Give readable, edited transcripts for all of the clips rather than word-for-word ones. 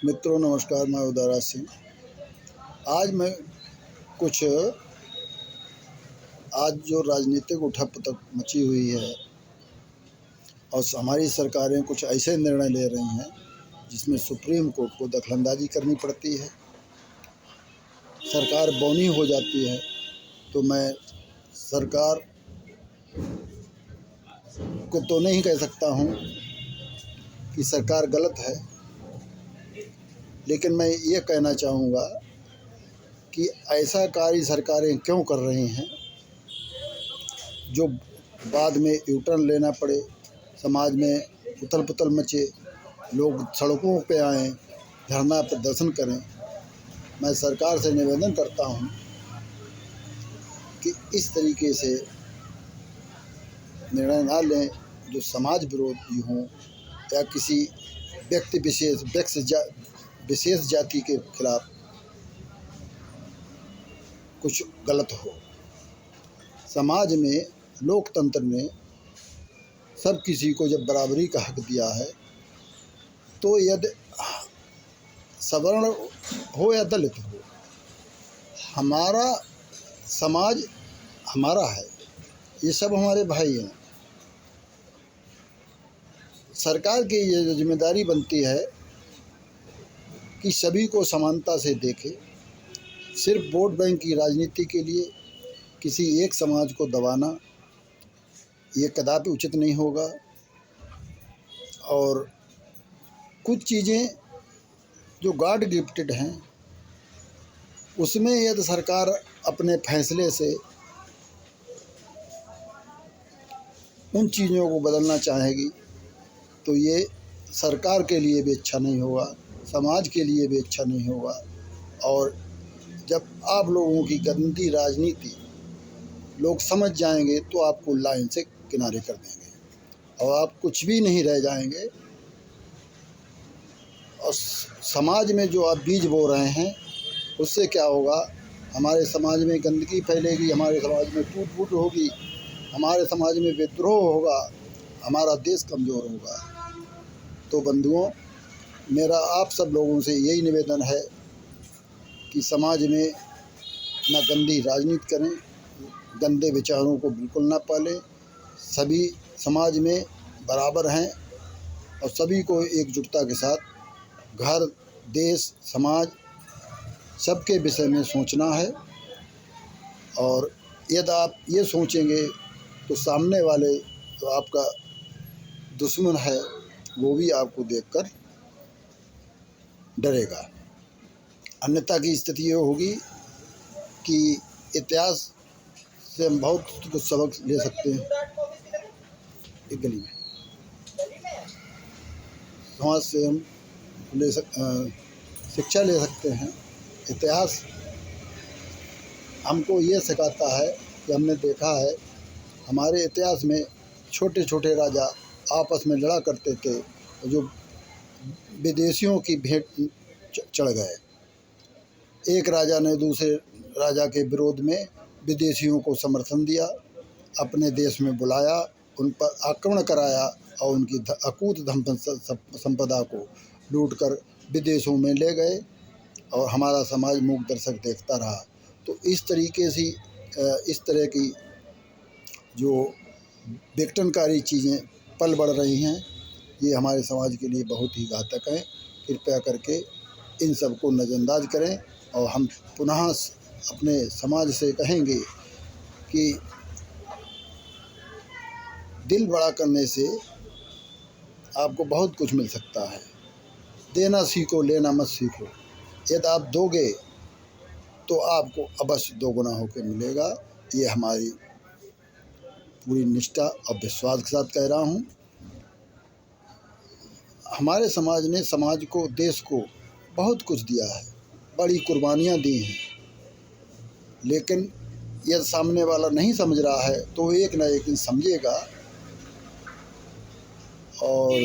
मित्रों नमस्कार, मैं उदयराज सिंह। आज मैं कुछ आज जो राजनीतिक उठापटक मची हुई है और हमारी सरकारें कुछ ऐसे निर्णय ले रही हैं जिसमें सुप्रीम कोर्ट को दखलंदाजी करनी पड़ती है, सरकार बौनी हो जाती है। तो मैं सरकार को तो नहीं कह सकता हूँ कि सरकार गलत है, लेकिन मैं ये कहना चाहूँगा कि ऐसा कार्य सरकारें क्यों कर रही हैं जो बाद में यू टर्न लेना पड़े, समाज में उथल पुथल मचे, लोग सड़कों पे आएँ, धरना प्रदर्शन करें। मैं सरकार से निवेदन करता हूँ कि इस तरीके से निर्णय ना लें जो समाज विरोधी हों या किसी व्यक्ति विशेष जाति के खिलाफ कुछ गलत हो। समाज में, लोकतंत्र में सब किसी को जब बराबरी का हक दिया है, तो यदि सवर्ण हो या दलित हो, हमारा समाज हमारा है, ये सब हमारे भाई हैं। सरकार की ये जिम्मेदारी बनती है कि सभी को समानता से देखे। सिर्फ वोट बैंक की राजनीति के लिए किसी एक समाज को दबाना ये कदापि उचित नहीं होगा। और कुछ चीज़ें जो गॉड गिफ्टेड हैं, उसमें यदि सरकार अपने फैसले से उन चीज़ों को बदलना चाहेगी तो ये सरकार के लिए भी अच्छा नहीं होगा, समाज के लिए भी अच्छा नहीं होगा। और जब आप लोगों की गंदी राजनीति लोग समझ जाएंगे तो आपको लाइन से किनारे कर देंगे और आप कुछ भी नहीं रह जाएंगे। और समाज में जो आप बीज बो रहे हैं उससे क्या होगा, हमारे समाज में गंदगी फैलेगी, हमारे समाज में टूट फूट होगी, हमारे समाज में विद्रोह होगा, हमारा देश कमज़ोर होगा। तो बंधुओं, मेरा आप सब लोगों से यही निवेदन है कि समाज में ना गंदी राजनीति करें, गंदे विचारों को बिल्कुल ना पालें। सभी समाज में बराबर हैं और सभी को एकजुटता के साथ घर, देश, समाज सबके विषय में सोचना है। और यदि आप ये सोचेंगे तो सामने वाले जो आपका दुश्मन है वो भी आपको देखकर डरेगा। अन्यथा की स्थिति ये होगी कि इतिहास से हम बहुत कुछ सबक ले सकते हैं। एक गली में समाज से हम शिक्षा ले सकते हैं। इतिहास हमको ये सिखाता है कि हमने देखा है हमारे इतिहास में छोटे छोटे राजा आपस में लड़ा करते थे, जो विदेशियों की भेंट चढ़ गए। एक राजा ने दूसरे राजा के विरोध में विदेशियों को समर्थन दिया, अपने देश में बुलाया, उन पर आक्रमण कराया और उनकी अकूत धन संपदा को लूटकर विदेशों में ले गए और हमारा समाज मूक दर्शक देखता रहा। तो इस तरीके से इस तरह की जो विघटनकारी चीज़ें पल बढ़ रही हैं, ये हमारे समाज के लिए बहुत ही घातक हैं। कृपया करके इन सब को नज़रअंदाज करें और हम पुनः अपने समाज से कहेंगे कि दिल बड़ा करने से आपको बहुत कुछ मिल सकता है। देना सीखो, लेना मत सीखो। यदि आप दोगे तो आपको अवश्य दोगुना होकर मिलेगा। ये हमारी पूरी निष्ठा और विश्वास के साथ कह रहा हूँ। हमारे समाज ने समाज को, देश को बहुत कुछ दिया है, बड़ी कुर्बानियाँ दी हैं, लेकिन यदि सामने वाला नहीं समझ रहा है तो एक ना एक दिन समझेगा। और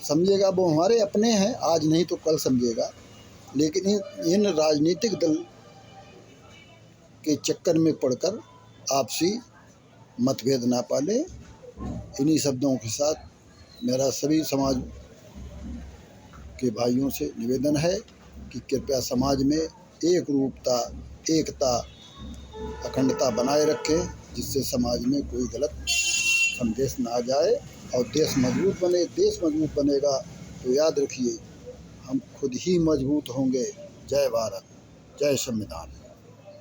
समझेगा वो हमारे अपने हैं, आज नहीं तो कल समझेगा। लेकिन इन राजनीतिक दल के चक्कर में पड़कर आपसी मतभेद ना पाले। इन्हीं शब्दों के साथ मेरा सभी समाज के भाइयों से निवेदन है कि कृपया समाज में एक रूपता, एकता, अखंडता बनाए रखें, जिससे समाज में कोई गलत संदेश ना जाए और देश मजबूत बने। देश मजबूत बनेगा तो याद रखिए हम खुद ही मजबूत होंगे। जय भारत, जय संविधान।